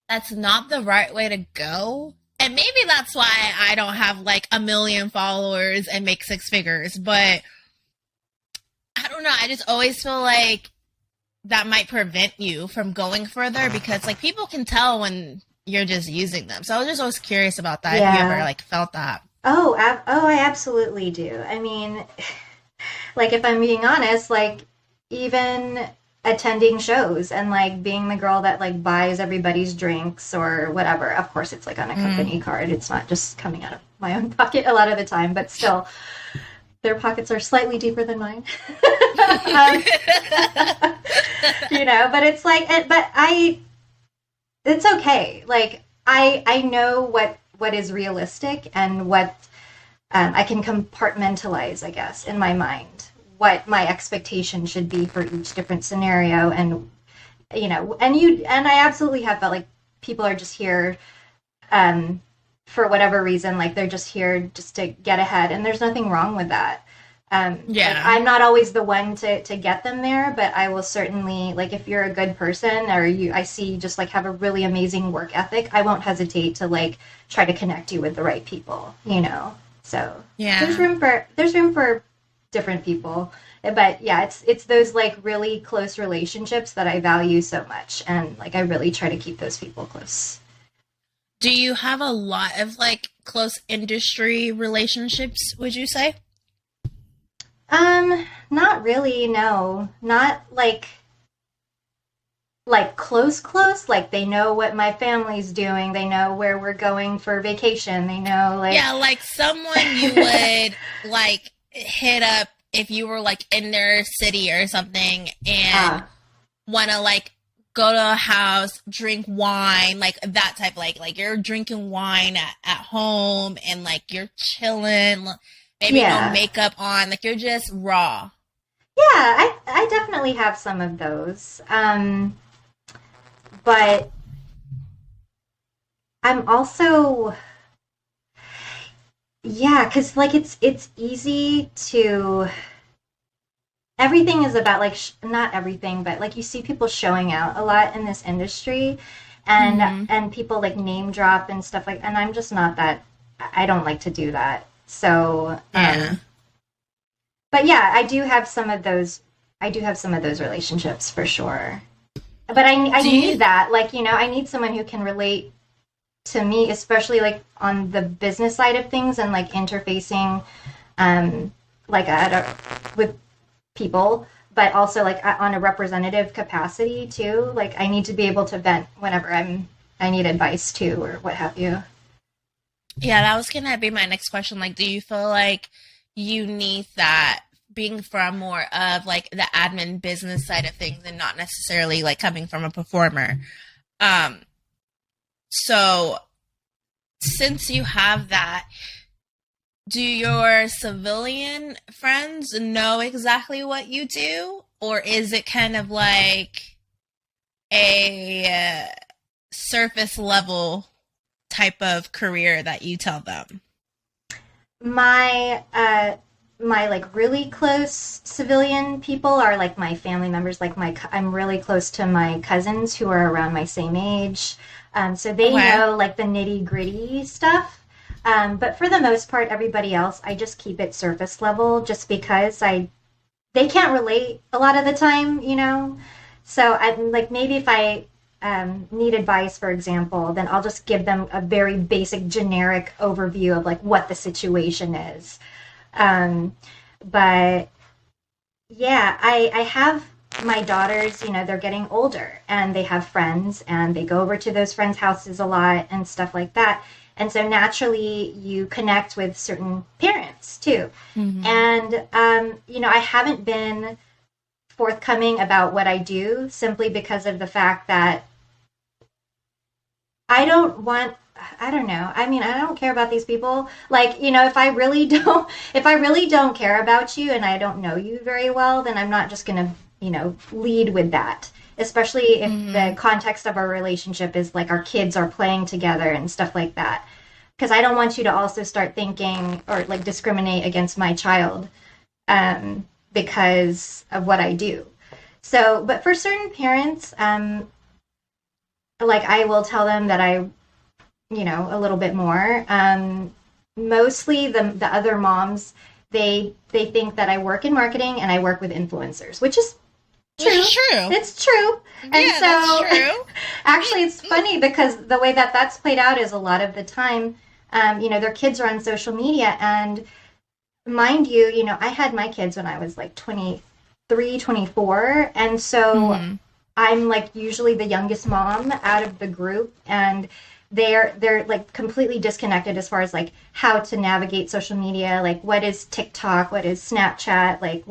that's not the right way to go. And maybe that's why I don't have like 1 million followers and make 6 figures, but I don't know. I just always feel like that might prevent you from going further, because like people can tell when you're just using them. So I was just always curious about that. Yeah. If you ever like felt that. Oh, I absolutely do. I mean, like if I'm being honest, like even attending shows and like being the girl that like buys everybody's drinks or whatever. Of course, it's like on a company card. It's not just coming out of my own pocket a lot of the time, but still, their pockets are slightly deeper than mine. You know, but it's like, it's okay. Like I know what is realistic and what I can compartmentalize, I guess, in my mind, what my expectation should be for each different scenario. And, you know, and I absolutely have felt like people are just here for whatever reason, like they're just here just to get ahead, and there's nothing wrong with that. Like, I'm not always the one to get them there, but I will certainly, like, if you're a good person or I see you just like have a really amazing work ethic, I won't hesitate to like try to connect you with the right people, you know. So there's room for different people, but yeah, it's those like really close relationships that I value so much, and like I really try to keep those people close. Do you have a lot of like close industry relationships, would you say? Not really, no. Not like close, like they know what my family's doing, they know where we're going for vacation, they know like yeah, like someone you would like hit up if you were like in their city or something and want to like go to a house, drink wine, like that type, like you're drinking wine at home and like you're chilling, maybe no makeup on, like you're just raw. Yeah, I definitely have some of those. But I'm also, yeah, because like it's easy to, everything is about like, not everything, but like you see people showing out a lot in this industry, and people like name drop and stuff like, and I'm just not that, I don't like to do that. So, but yeah, I do have some of those relationships for sure. But I need that, like, you know, I need someone who can relate to me, especially like on the business side of things and like interfacing, like with people, but also like on a representative capacity too. Like I need to be able to vent whenever I need advice too, or what have you. Yeah, that was gonna be my next question. Like, do you feel like you need that being from more of like the admin business side of things and not necessarily like coming from a performer? So since you have that, do your civilian friends know exactly what you do? Or is it kind of like a surface level type of career that you tell them? My like really close civilian people are like my family members. Like I'm really close to my cousins who are around my same age. So they know like the nitty gritty stuff. But for the most part, everybody else, I just keep it surface level just because they can't relate a lot of the time, you know? So I'm like, maybe if I need advice, for example, then I'll just give them a very basic generic overview of like what the situation is. But yeah, I have my daughters, you know, they're getting older and they have friends and they go over to those friends' houses a lot and stuff like that. And so naturally you connect with certain parents too. Mm-hmm. And, you know, I haven't been forthcoming about what I do simply because of the fact that I don't know. I mean, I don't care about these people. Like, you know, if I really don't care about you and I don't know you very well, then I'm not just going to, you know, lead with that. Especially if the context of our relationship is like our kids are playing together and stuff like that. Because I don't want you to also start thinking or like discriminate against my child because of what I do. So, but for certain parents, like I will tell them that I, you know, a little bit more. Mostly the other moms, they think that I work in marketing and I work with influencers, which is true. It's true. And yeah, so that's true. Actually, it's funny because the way that that's played out is a lot of the time, you know, their kids are on social media. And mind you, you know, I had my kids when I was like 23, 24. And so I'm like usually the youngest mom out of the group. And they're like completely disconnected as far as like how to navigate social media. Like what is TikTok? What is Snapchat? Like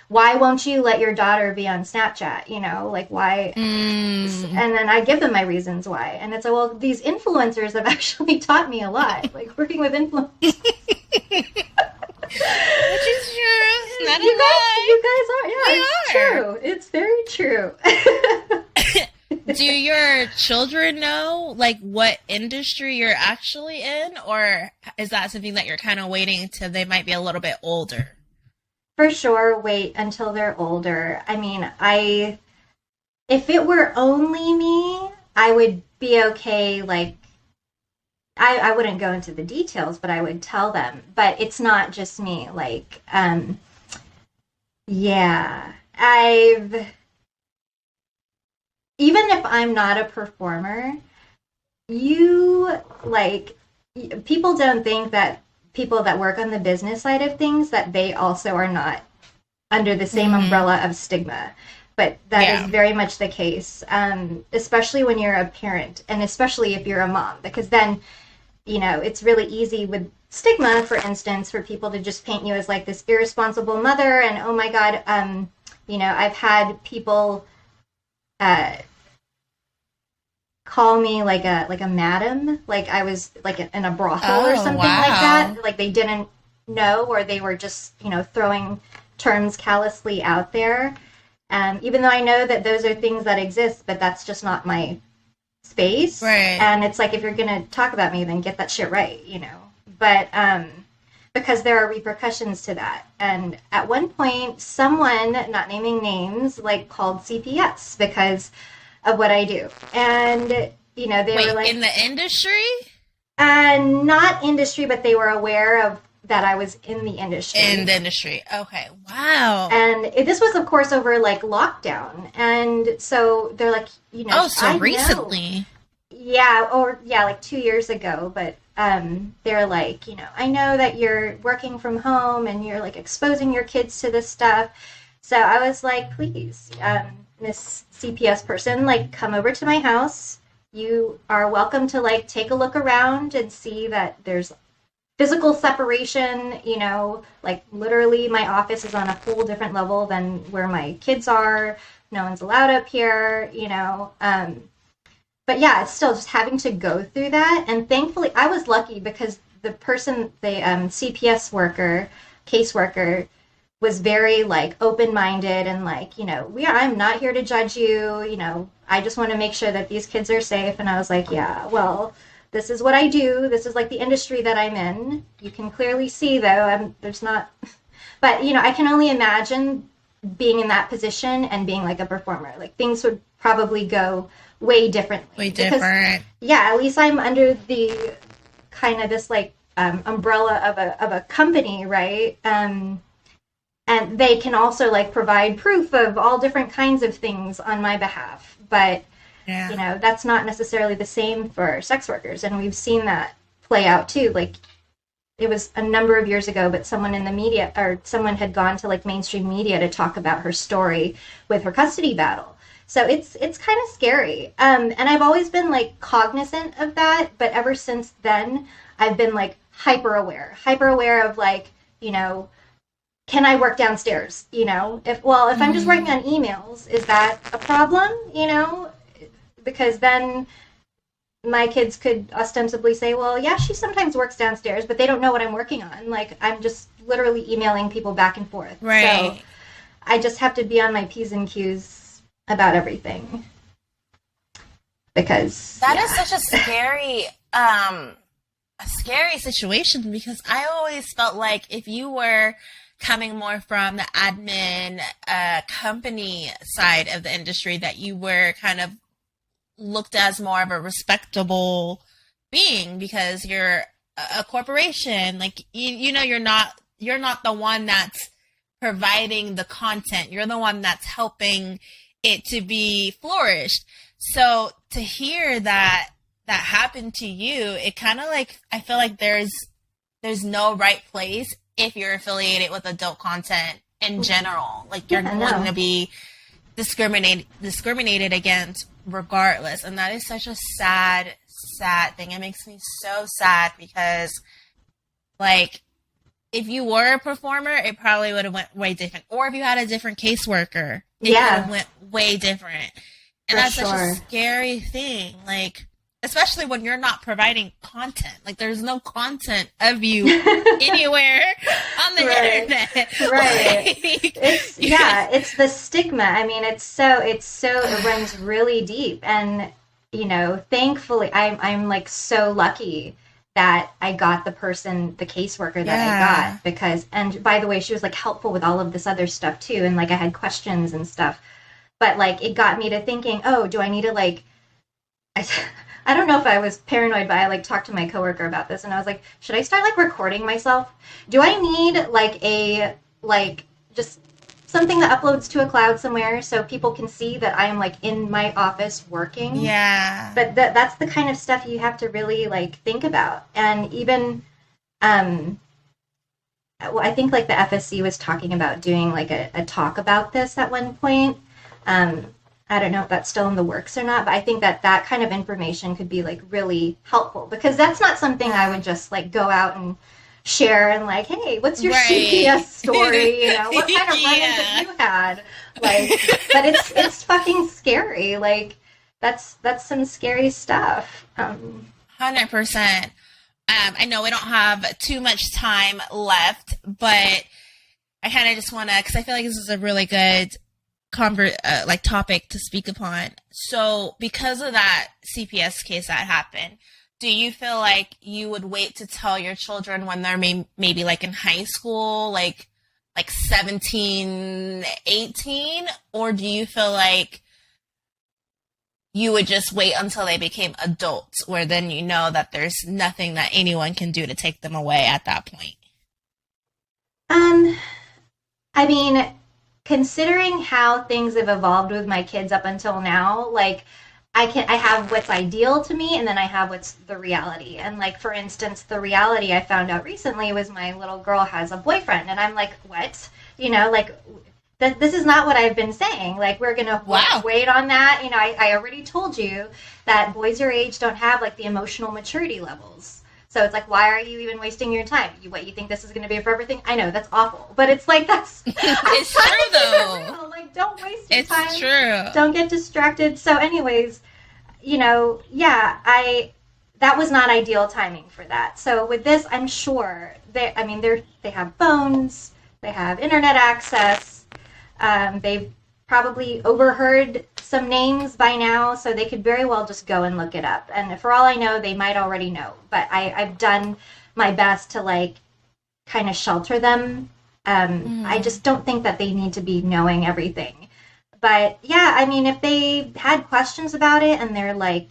why won't you let your daughter be on Snapchat? You know, like why? And then I give them my reasons why. And it's like, well, these influencers have actually taught me a lot, like working with influencers. Which is true. It's not you guys are. Yeah, it's true. It's very true. Do your children know like what industry you're actually in, or is that something that you're kind of waiting till they might be a little bit older? For sure, wait until they're older. I mean, if it were only me, I would be okay. Like, I wouldn't go into the details, but I would tell them. But it's not just me. Like, yeah, even if I'm not a performer, like, people don't think that people that work on the business side of things, that they also are not under the same umbrella of stigma. But that is very much the case, especially when you're a parent, and especially if you're a mom, because then, it's really easy with stigma, for instance, for people to just paint you as like this irresponsible mother, and oh my God, I've had people call me like a madam, like I was like in a brothel or something like that. Like they didn't know, or they were just, throwing terms callously out there. Even though I know that those are things that exist, but that's just not my space. Right. And it's like, if you're going to talk about me, then get that shit right, But because there are repercussions to that. And at one point, someone, not naming names, like called CPS because of what I do. And, they were like... in the industry? Not industry, but they were aware of that I was in the industry. In the industry. Okay. Wow. And this was, of course, over like lockdown. And so they're like, Oh, so recently. Yeah. Like 2 years ago. But they're like, I know that you're working from home and you're like exposing your kids to this stuff. So I was like, please, Miss CPS person, like come over to my house. You are welcome to like take a look around and see that there's physical separation, like literally my office is on a whole different level than where my kids are. No one's allowed up here, But yeah, it's still just having to go through that. And thankfully, I was lucky because the person, the CPS worker, caseworker, was very like open-minded and like, I'm not here to judge you. I just want to make sure that these kids are safe. And I was like, yeah, well, this is what I do. This is like the industry that I'm in. You can clearly see though, there's not, but I can only imagine being in that position and being like a performer. Like things would probably go way differently. Way different. Because, at least I'm under the kind of this like umbrella of a company, right? And they can also like provide proof of all different kinds of things on my behalf. But that's not necessarily the same for sex workers. And we've seen that play out too. Like it was a number of years ago, but someone in the media or someone had gone to like mainstream media to talk about her story with her custody battle. So it's kind of scary. And I've always been like cognizant of that. But ever since then, I've been like hyper aware of like, can I work downstairs? If I'm just working on emails, is that a problem? Because then my kids could ostensibly say, well, yeah, she sometimes works downstairs, but they don't know what I'm working on. Like, I'm just literally emailing people back and forth. Right. So I just have to be on my P's and Q's about everything. Because that is such a scary situation, because I always felt like if you were coming more from the admin company side of the industry, that you were kind of looked as more of a respectable being because you're a corporation. Like you're not the one that's providing the content. You're the one that's helping it to be flourished. So to hear that happened to you, it kind of like, I feel like there's no right place if you're affiliated with adult content in general. Like you're going to be discriminated against regardless. And that is such a sad thing. It makes me so sad because like if you were a performer, it probably would have went way different. Or if you had a different caseworker, it would have went way different. And that's such a scary thing. Like especially when you're not providing content. Like, there's no content of you anywhere on the internet. Right. It's the stigma. I mean, it runs really deep. And, you know, thankfully, I'm like so lucky that I got the caseworker that I got, because, and by the way, she was like helpful with all of this other stuff too. And like, I had questions and stuff, but like, it got me to thinking, oh, do I need to like, I don't know if I was paranoid, but I like talked to my coworker about this, and I was like, should I start like recording myself? Do I need like just something that uploads to a cloud somewhere so people can see that I am like in my office working? Yeah. But that's the kind of stuff you have to really like think about. And even well, I think like the FSC was talking about doing like a talk about this at one point. I don't know if that's still in the works or not, but I think that kind of information could be like really helpful, because that's not something I would just like go out and share and like, hey, what's your CPS story? You know, what kind of run-ins have you had? Like, but it's fucking scary. Like, that's some scary stuff. 100%. I know we don't have too much time left, but I kind of just want to, because I feel like this is a really good topic to speak upon. So because of that CPS case that happened, do you feel like you would wait to tell your children when they're maybe like in high school, like 17, 18? Or do you feel like you would just wait until they became adults, where then you know that there's nothing that anyone can do to take them away at that point? I mean, considering how things have evolved with my kids up until now, like, I have what's ideal to me, and then I have what's the reality. And like, for instance, the reality I found out recently was my little girl has a boyfriend, and I'm like, what? You know, like, this is not what I've been saying. Like, we're gonna wait on that. You know, I already told you that boys your age don't have like the emotional maturity levels. So it's like, why are you even wasting your time? You think this is going to be a forever thing? I know, that's awful. But it's like, it's true, though. Like, don't waste your time. It's true. Don't get distracted. So anyways, you know, that was not ideal timing for that. So with this, I'm sure, they have phones, they have internet access, they've probably overheard some names by now, so they could very well just go and look it up. And for all I know, they might already know. But I've done my best to like kind of shelter them. I just don't think that they need to be knowing everything. But yeah, I mean, if they had questions about it and they're like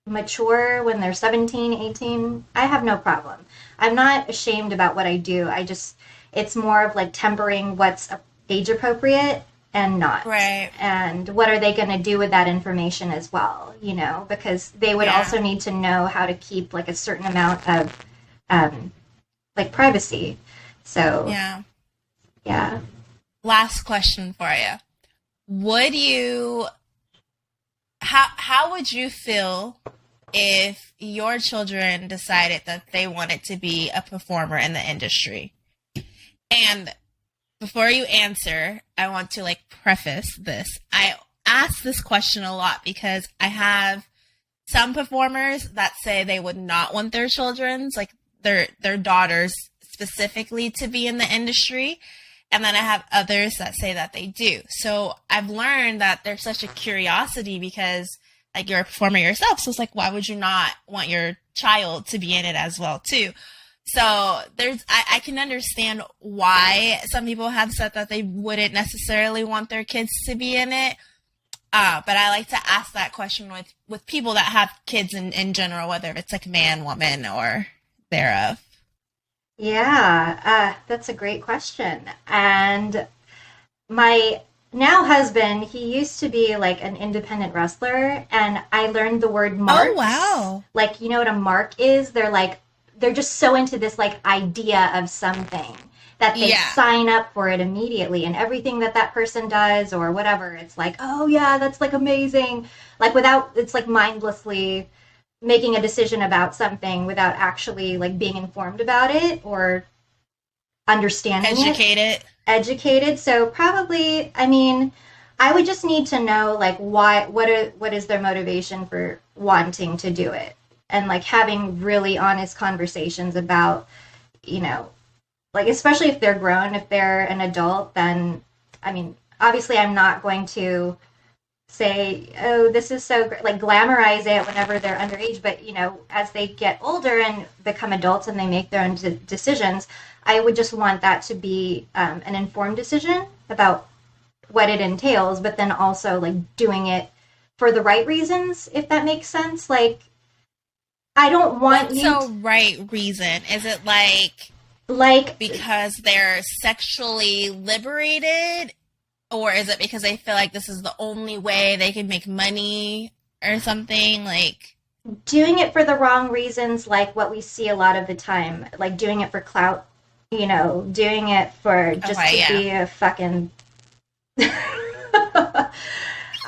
mature when they're 17, 18, I have no problem. I'm not ashamed about what I do. It's more of like tempering what's age appropriate and not. Right. And what are they going to do with that information as well, you know, because they would also need to know how to keep like a certain amount of like privacy. So yeah. Last question for you. How would you feel if your children decided that they wanted to be a performer in the industry? And before you answer, I want to like preface this. I ask this question a lot because I have some performers that say they would not want their children's, like their daughters specifically, to be in the industry. And then I have others that say that they do. So I've learned that there's such a curiosity because like you're a performer yourself. So it's like, why would you not want your child to be in it as well too? So I can understand why some people have said that they wouldn't necessarily want their kids to be in it. But I like to ask that question with people that have kids in general, whether it's like man, woman, or thereof. Yeah, that's a great question. And my now husband, he used to be like an independent wrestler, and I learned the word marks. Oh, wow. Like, you know what a mark is? They're just so into this like idea of something that they sign up for it immediately, and everything that person does or whatever, it's like, oh yeah, that's like amazing. Like it's like mindlessly making a decision about something without actually like being informed about it or understanding Educated. Educated. So probably, I mean, I would just need to know, like, what is their motivation for wanting to do it, and like having really honest conversations about, you know, like, especially if they're grown, if they're an adult, then, I mean, obviously I'm not going to say, oh, this is so great, like glamorize it whenever they're underage, but, you know, as they get older and become adults and they make their own decisions, I would just want that to be an informed decision about what it entails, but then also like doing it for the right reasons, if that makes sense. Like, I don't want you. So, right reason? Is it like because they're sexually liberated, or is it because they feel like this is the only way they can make money or something? Like, doing it for the wrong reasons, like what we see a lot of the time, like doing it for clout, you know, doing it for just to be a fucking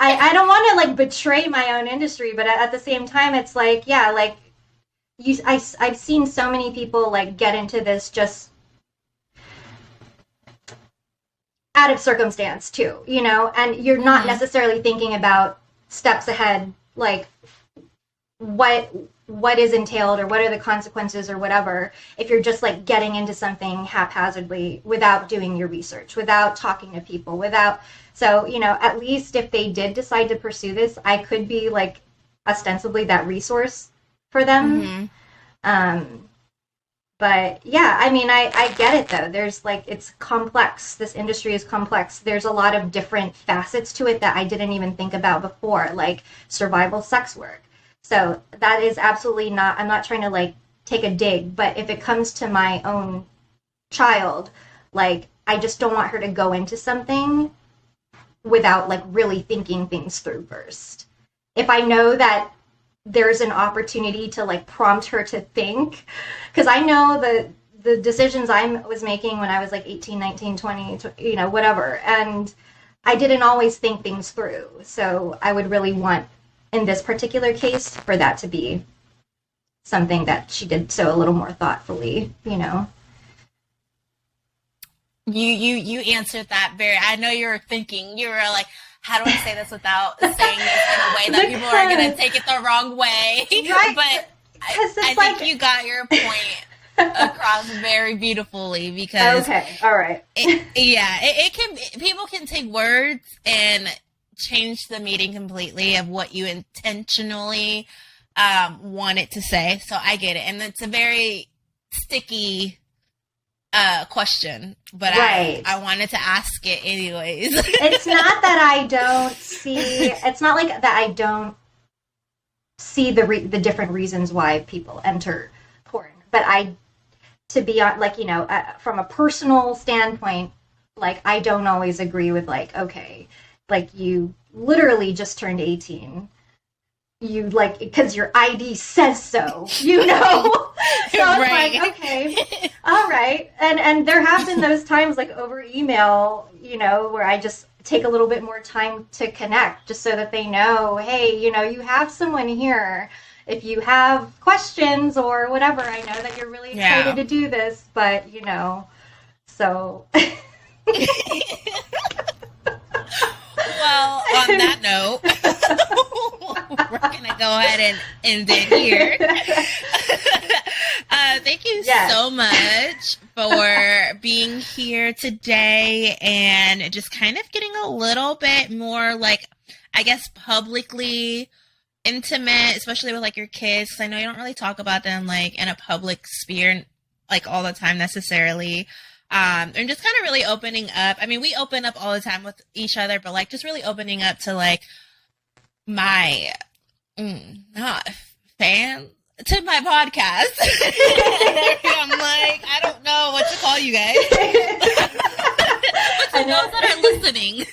I don't want to like betray my own industry, but at the same time, it's like, yeah, like I've seen so many people like get into this just out of circumstance too, you know, and you're not necessarily thinking about steps ahead, like what is entailed or what are the consequences or whatever, if you're just like getting into something haphazardly without doing your research, without talking to people, so, you know, at least if they did decide to pursue this, I could be like ostensibly that resource for them. But yeah, I mean, I get it though. There's like, it's complex. This industry is complex. There's a lot of different facets to it that I didn't even think about before, like survival sex work. So that is absolutely not, I'm not trying to like take a dig, but if it comes to my own child, like I just don't want her to go into something without like really thinking things through first. If I know that there's an opportunity to like prompt her to think, because I know the decisions I was making when I was like 18, 19, 20, you know, whatever, and I didn't always think things through. So I would really want, in this particular case, for that to be something that she did so a little more thoughtfully, you know. You answered that very, I know you were thinking, you were like, how do I say this without saying this in a way that people are going to take it the wrong way? Right. But I think you got your point across very beautifully, because okay, all right. It can, people can take words and change the meaning completely of what you intentionally want it to say. So I get it. And it's a very sticky question, but right. I wanted to ask it anyways. It's not that I don't see, it's not like that I don't see the different reasons why people enter porn, but to be on, like, you know, from a personal standpoint, like I don't always agree with like, okay, like you literally just turned 18. You like, because your ID says so, you know? So right. It's like, okay, all right. And there have been those times like over email, you know, where I just take a little bit more time to connect just so that they know, hey, you know, you have someone here. If you have questions or whatever, I know that you're really excited to do this, but, you know, so... Well, on that note, we're going to go ahead and end it here. Thank you so much for being here today and just kind of getting a little bit more, like, I guess, publicly intimate, especially with, like, your kids. 'Cause I know you don't really talk about them, like, in a public sphere, like, all the time necessarily. And just kind of really opening up. I mean, we open up all the time with each other, but like just really opening up to like my fan to my podcast. I'm like, I don't know what to call you guys. But to those that are listening.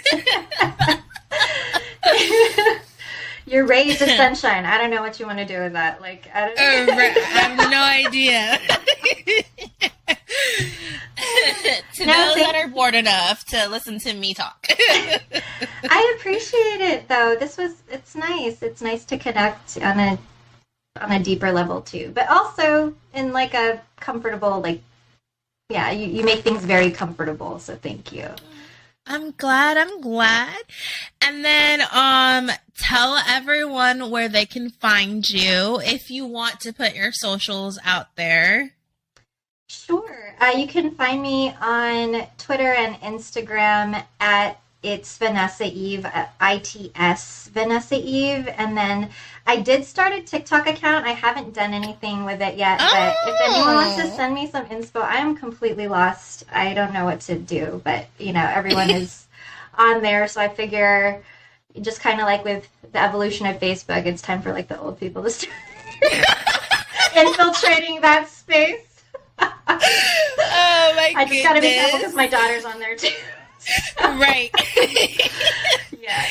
Your rays of sunshine. I don't know what you want to do with that. Like, I don't know. I have no idea. To those that are bored enough to listen to me talk. I appreciate it though. It's nice. It's nice to connect on a deeper level too. But also in like a comfortable, like, yeah, you make things very comfortable, so thank you. I'm glad. And then tell everyone where they can find you if you want to put your socials out there. Sure. You can find me on Twitter and Instagram at It's Vanessa Eve, ITS Vanessa Eve. And then I did start a TikTok account. I haven't done anything with it yet, but if anyone wants to send me some inspo, I am completely lost. I don't know what to do, but everyone is on there. So I figure just kind of like with the evolution of Facebook, it's time for like the old people to start infiltrating that space. Oh my goodness. I just gotta be careful because my daughter's on there too. Right. Yeah.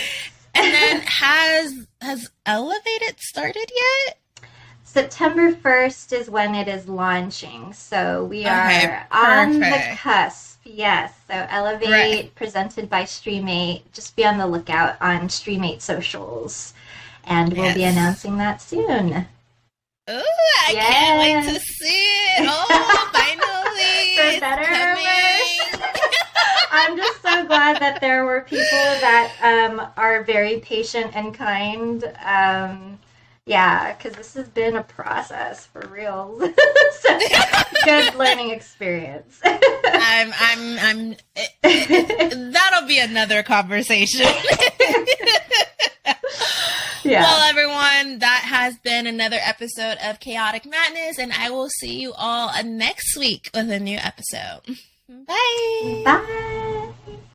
And then has Elevated started yet? September 1st is when it is launching. So we are on the cusp. Yes. So Elevate, presented by StreamAte. Just be on the lookout on StreamateOfficial socials. And we'll be announcing that soon. Ooh, I can't wait to see it. Oh, finally. For better or worse. I'm just so glad that there were people that are very patient and kind. Because this has been a process for real. So, good learning experience. That'll be another conversation. Yeah. Well, everyone, that has been another episode of Chaotic Madness, and I will see you all next week with a new episode. Bye. Bye.